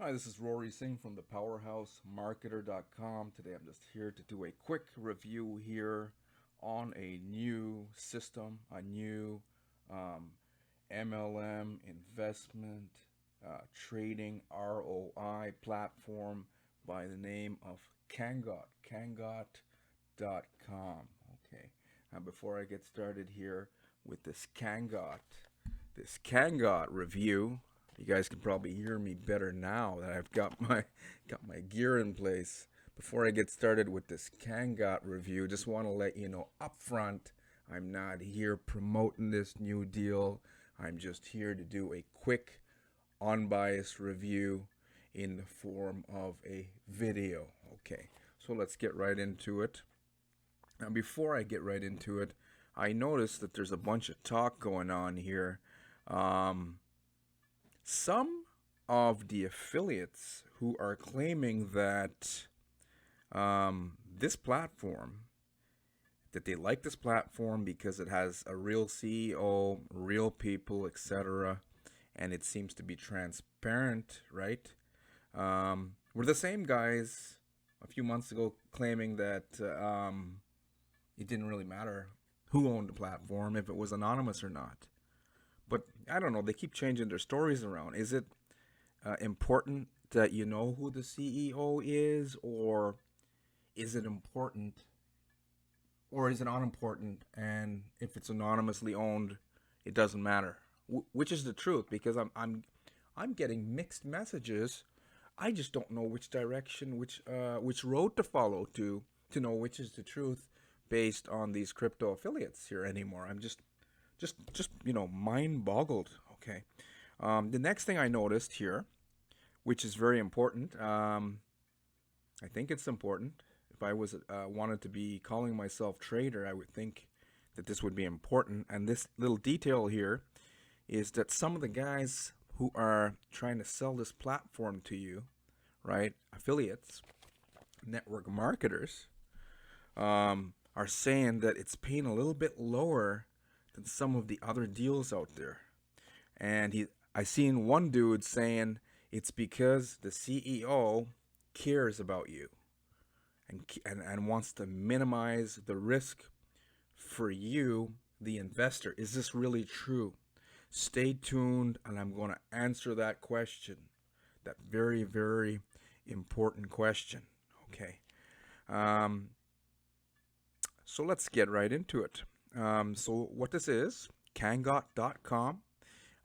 Hi, this is Rory Singh from the powerhousemarketer.com. Today I'm just here to do a quick review here on a new system, a new um, MLM investment trading ROI platform by the name of Kangot, Kangot.com. Okay, now before I get started here with this Kangot review, you guys can probably hear me better now that I've got my gear in place. Before I get started with this Kangot review, just want to let you know up front, I'm not here promoting this new deal. I'm just here to do a quick, unbiased review in the form of a video. Okay, so let's get right into it. Now, before I get right into it, I noticed that there's a bunch of talk going on here. Um, some of the affiliates who are claiming that this platform, that they like this platform because it has a real CEO, real people, etc., and it seems to be transparent, right? Were the same guys a few months ago claiming that it didn't really matter who owned the platform, if it was anonymous or not. But I don't know, they keep changing their stories around. Is it important that you know who the CEO is, or is it important, or is it unimportant? And if it's anonymously owned, it doesn't matter. Which is the truth? Because I'm getting mixed messages. I just don't know which direction, which road to follow to know which is the truth based on these crypto affiliates here anymore. I'm just mind boggled. Okay. The next thing I noticed here, which is very important. I think it's important. If I was wanted to be calling myself trader, I would think that this would be important. And this little detail here is that some of the guys who are trying to sell this platform to you, right, affiliates, network marketers, are saying that it's paying a little bit lower than some of the other deals out there. And I seen one dude saying it's because the CEO cares about you and wants to minimize the risk for you, the investor. Is this really true? Stay tuned, and I'm going to answer that question. That very, very important question. Okay. Um, so let's get right into it. So, what this is, Kangot.com.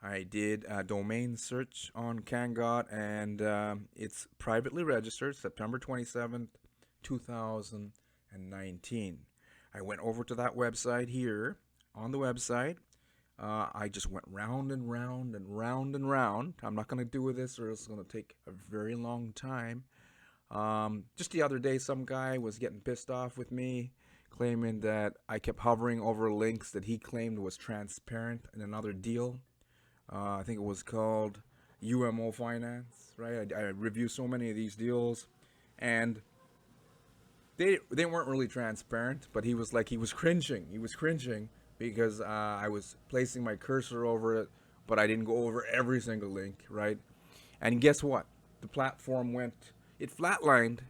I did a domain search on Kangot, and it's privately registered September 27th, 2019. I went over to that website here. On the website, I just went round and round and round and round. I'm not going to do this or it's going to take a very long time. Just the other day, some guy was getting pissed off with me, claiming that I kept hovering over links that he claimed was transparent in another deal. I think it was called UMO Finance, right? I review so many of these deals, and they weren't really transparent. But he was cringing. He was cringing because I was placing my cursor over it, but I didn't go over every single link, right? And guess what? The platform it flatlined.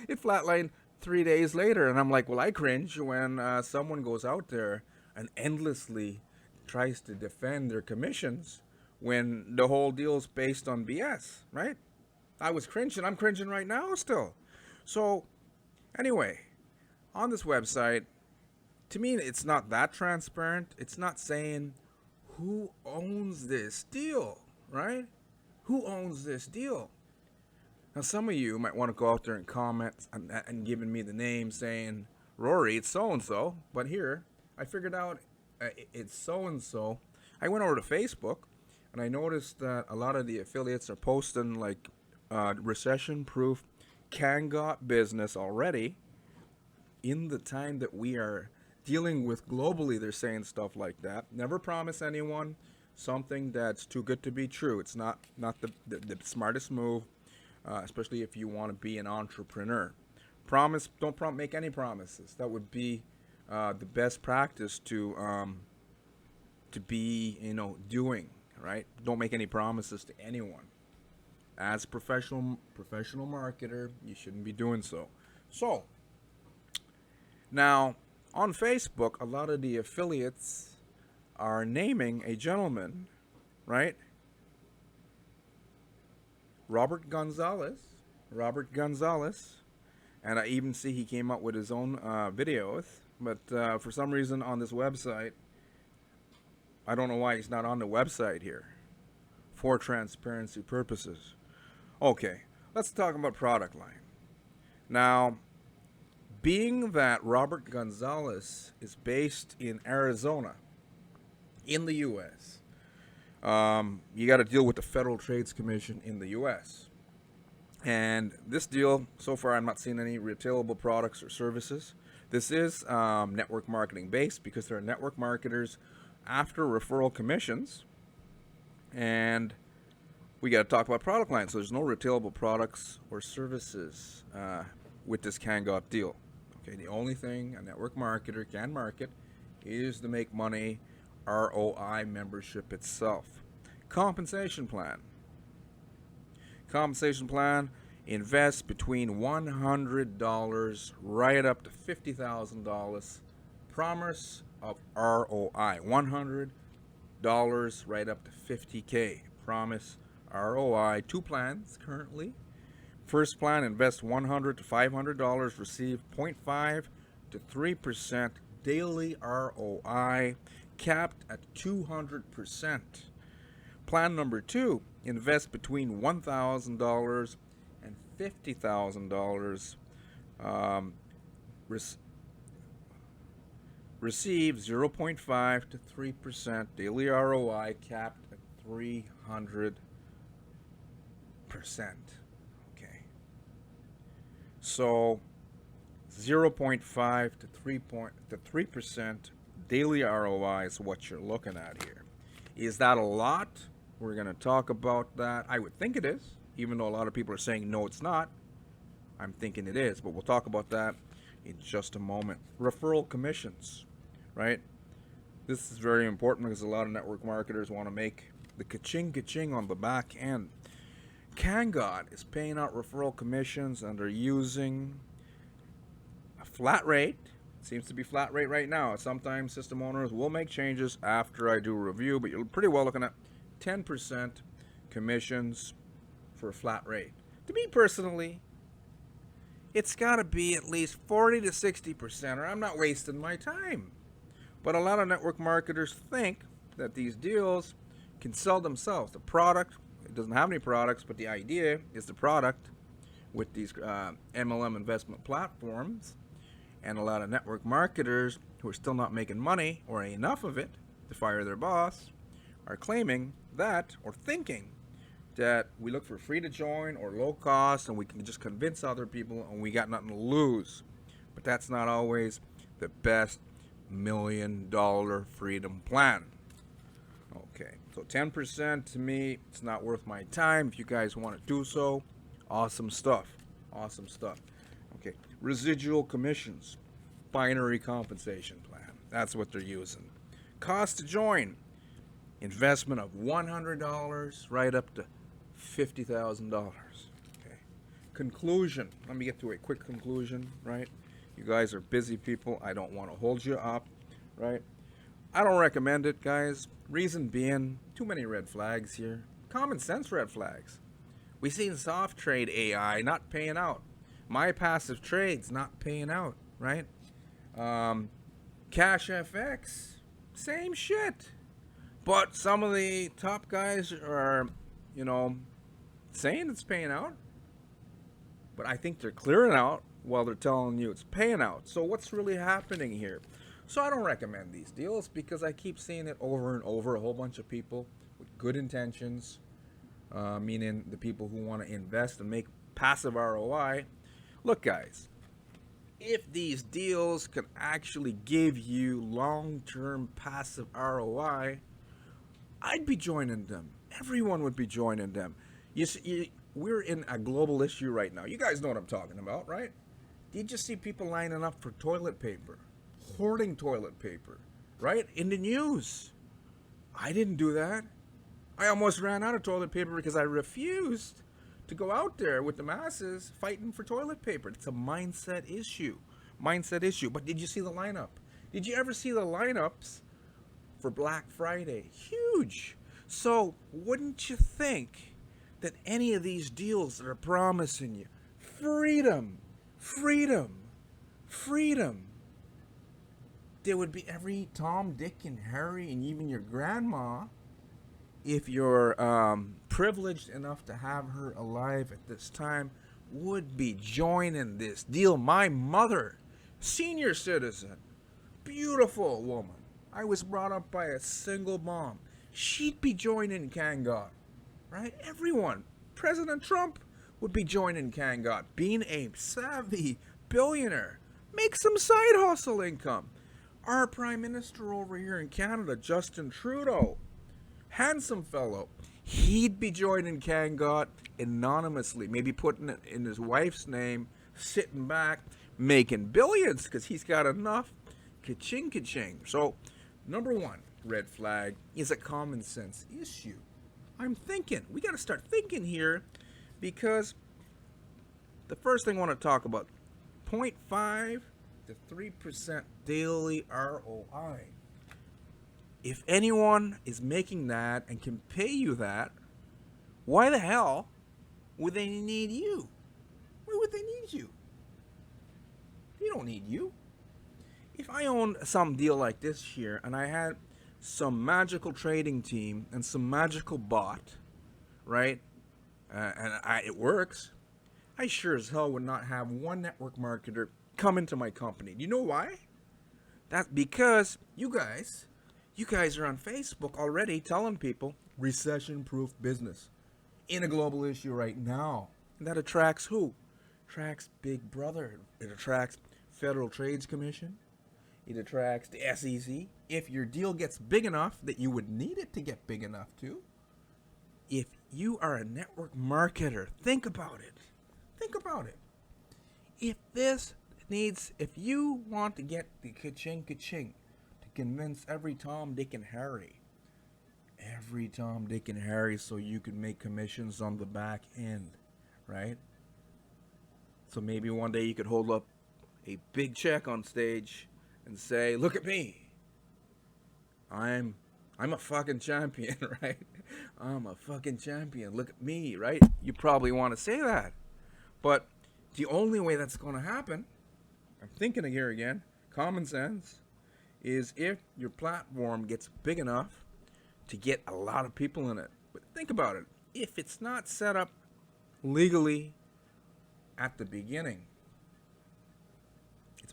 It flatlined 3 days later, and I'm like, well, I cringe when someone goes out there and endlessly tries to defend their commissions when the whole deal's based on BS, right? I was cringing. I'm cringing right now still. So, anyway, on this website, to me, it's not that transparent. It's not saying who owns this deal, right? Who owns this deal? Now, some of you might want to go out there and comment and giving me the name saying, Rory, it's so and so. But here, I figured out it's so and so. I went over to Facebook and I noticed that a lot of the affiliates are posting like recession proof Kangot business already. In the time that we are dealing with globally, they're saying stuff like that. Never promise anyone something that's too good to be true. It's not the smartest move, especially if you want to be an entrepreneur. Don't make any promises. That would be the best practice to be doing, right. Don't make any promises to anyone. As a professional marketer, you shouldn't be doing so. So, now on Facebook, a lot of the affiliates are naming a gentleman, right? Robert Gonzales. Robert Gonzales. And I even see he came up with his own videos. But for some reason on this website, I don't know why he's not on the website here. For transparency purposes. Okay, let's talk about product line. Now, being that Robert Gonzales is based in Arizona, in the U.S., you got to deal with the Federal Trades Commission in the U.S. And this deal, so far, I'm not seeing any retailable products or services. This is network marketing based because there are network marketers after referral commissions. And we got to talk about product lines. So there's no retailable products or services with this Kangot deal. Okay, the only thing a network marketer can market is the make money ROI membership itself. Compensation plan. Compensation plan, invest between $100 right up to $50,000. Promise of ROI. $100 right up to $50K. Promise ROI. 2 plans currently. First plan, invest $100 to $500, receive 0.5 to 3% daily ROI, capped at 200%. Plan number 2, invest between $1,000 and $50,000. Receive 0.5 to 3% daily ROI, capped at 300%. Okay. So 0.5 to 3% daily ROI is what you're looking at here. Is that a lot? We're going to talk about that. I would think it is, even though a lot of people are saying no, it's not. I'm thinking it is, but we'll talk about that in just a moment. Referral commissions, right? This is very important because a lot of network marketers want to make the ka-ching on the back end. Kangot is paying out referral commissions and they're using a flat rate. It seems to be flat rate right now. Sometimes system owners will make changes after I do a review, but you're pretty well looking at 10% commissions for a flat rate. To me personally, it's got to be at least 40 to 60%, or I'm not wasting my time. But a lot of network marketers think that these deals can sell themselves. The product, it doesn't have any products, but the idea is the product with these MLM investment platforms. And a lot of network marketers who are still not making money or enough of it to fire their boss are claiming that, or thinking that we look for free to join or low cost and we can just convince other people and we got nothing to lose. But that's not always the best $1 million freedom plan. Okay, so 10% to me, it's not worth my time. If you guys want to do so, awesome stuff. Awesome stuff. Okay, residual commissions, binary compensation plan. That's what they're using. Cost to join, investment of $100 right up to $50,000. Okay. Conclusion. Let me get to a quick conclusion, right? You guys are busy people. I don't want to hold you up, right? I don't recommend it, guys. Reason being, too many red flags here. Common sense red flags. We've seen soft trade AI not paying out. My passive trades not paying out, right? Cash FX, same shit. But some of the top guys are, saying it's paying out. But I think they're clearing out while they're telling you it's paying out. So what's really happening here? So I don't recommend these deals because I keep seeing it over and over. A whole bunch of people with good intentions, meaning the people who want to invest and make passive ROI. Look, guys, if these deals can actually give you long-term passive ROI, I'd be joining them. Everyone would be joining them. You see, we're in a global issue right now. You guys know what I'm talking about, right? Did you see people lining up for toilet paper? Hoarding toilet paper, right? In the news. I didn't do that. I almost ran out of toilet paper because I refused to go out there with the masses fighting for toilet paper. It's a mindset issue. Mindset issue. But did you see the lineup? Did you ever see the lineups for Black Friday? Huge. So, wouldn't you think that any of these deals that are promising you freedom, freedom, freedom, there would be every Tom, Dick, and Harry, and even your grandma, if you're privileged enough to have her alive at this time, would be joining this deal. My mother, senior citizen, beautiful woman. I was brought up by a single mom. She'd be joining Kangot, right? Everyone. President Trump would be joining Kangot, being a savvy billionaire. Make some side hustle income. Our Prime Minister over here in Canada, Justin Trudeau, handsome fellow, he'd be joining Kangot anonymously, maybe putting it in his wife's name, sitting back, making billions, because he's got enough. Ka-ching, ka-ching. So, number one red flag is a common sense issue. I'm thinking, we got to start thinking here, because the first thing I want to talk about, 0.5 to 3% daily ROI. If anyone is making that and can pay you that, why the hell would they need you? Why would they need you? They don't need you. If I owned some deal like this here and I had some magical trading team and some magical bot, right, it works, I sure as hell would not have one network marketer come into my company. Do you know why? That's because you guys are on Facebook already telling people recession-proof business in a global issue right now. And that attracts who? Attracts Big Brother. It attracts Federal Trades Commission. It attracts the SEC. If your deal gets big enough that you would need it to get big enough too. If you are a network marketer, think about it. Think about it. If you want to get the ka-ching, ka-ching, to convince every Tom, Dick, and Harry, so you can make commissions on the back end, right? So maybe one day you could hold up a big check on stage and say, look at me. I'm a fucking champion, right? I'm a fucking champion. Look at me, right? You probably want to say that. But the only way that's going to happen, I'm thinking here again, common sense, is if your platform gets big enough to get a lot of people in it. But think about it. If it's not set up legally at the beginning,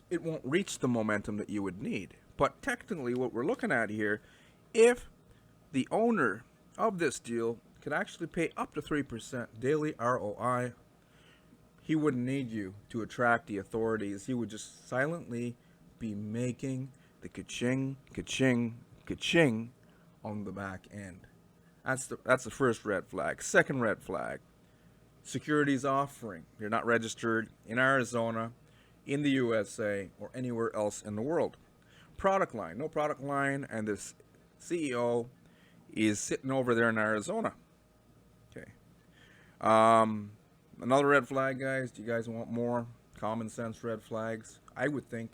it won't reach the momentum that you would need. But technically what we're looking at here, if the owner of this deal could actually pay up to 3% daily ROI, he wouldn't need you to attract the authorities. He would just silently be making the ka-ching, ka-ching, ka-ching on the back end. That's the first red flag. Second red flag, securities offering. You're not registered in Arizona, in the USA, or anywhere else in the world. Product line, no product line, and this CEO is sitting over there in Arizona. Okay. Another red flag, guys. Do you guys want more common sense red flags? I would think,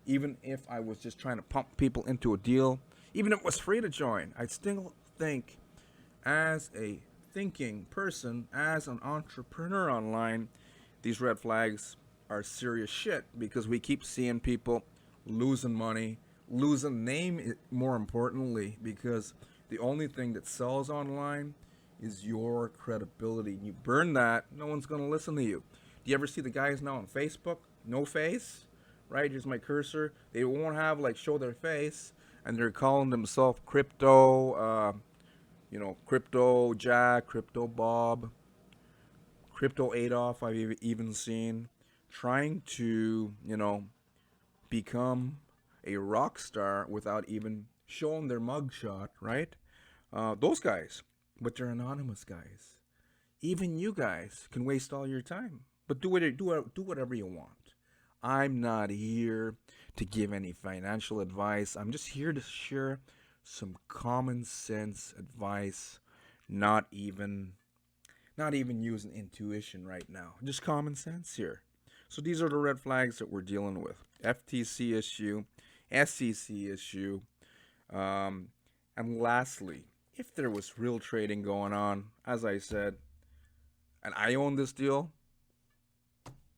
even if I was just trying to pump people into a deal, even if it was free to join, I'd still think, as a thinking person, as an entrepreneur online, these red flags are serious shit, because we keep seeing people losing money, losing name, more importantly, because the only thing that sells online is your credibility. You burn that, no one's going to listen to you. Do you ever see the guys now on Facebook? No face, right? Here's my cursor. They won't have, show their face, and they're calling themselves crypto, crypto Jack, crypto Bob, crypto Adolf, I've even seen, trying to, become a rock star without even showing their mugshot, right? Those guys. But they're anonymous guys. Even you guys can waste all your time, but do whatever you want. I'm not here to give any financial advice. I'm just here to share some common sense advice, not even Not even using intuition right now. Just common sense here. So these are the red flags that we're dealing with. FTC issue, SEC issue, um, and lastly, if there was real trading going on, as I said, and I own this deal,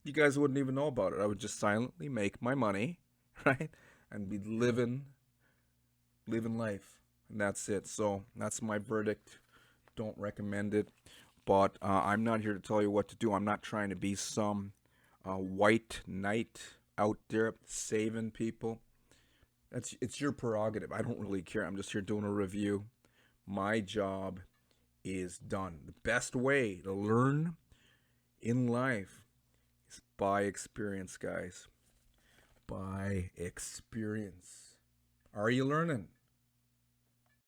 you guys wouldn't even know about it. I would just silently make my money, right? And be living life. And that's it. So that's my verdict. Don't recommend it. But I'm not here to tell you what to do. I'm not trying to be some white knight out there saving people. It's your prerogative. I don't really care. I'm just here doing a review. My job is done. The best way to learn in life is by experience, guys. By experience. Are you learning?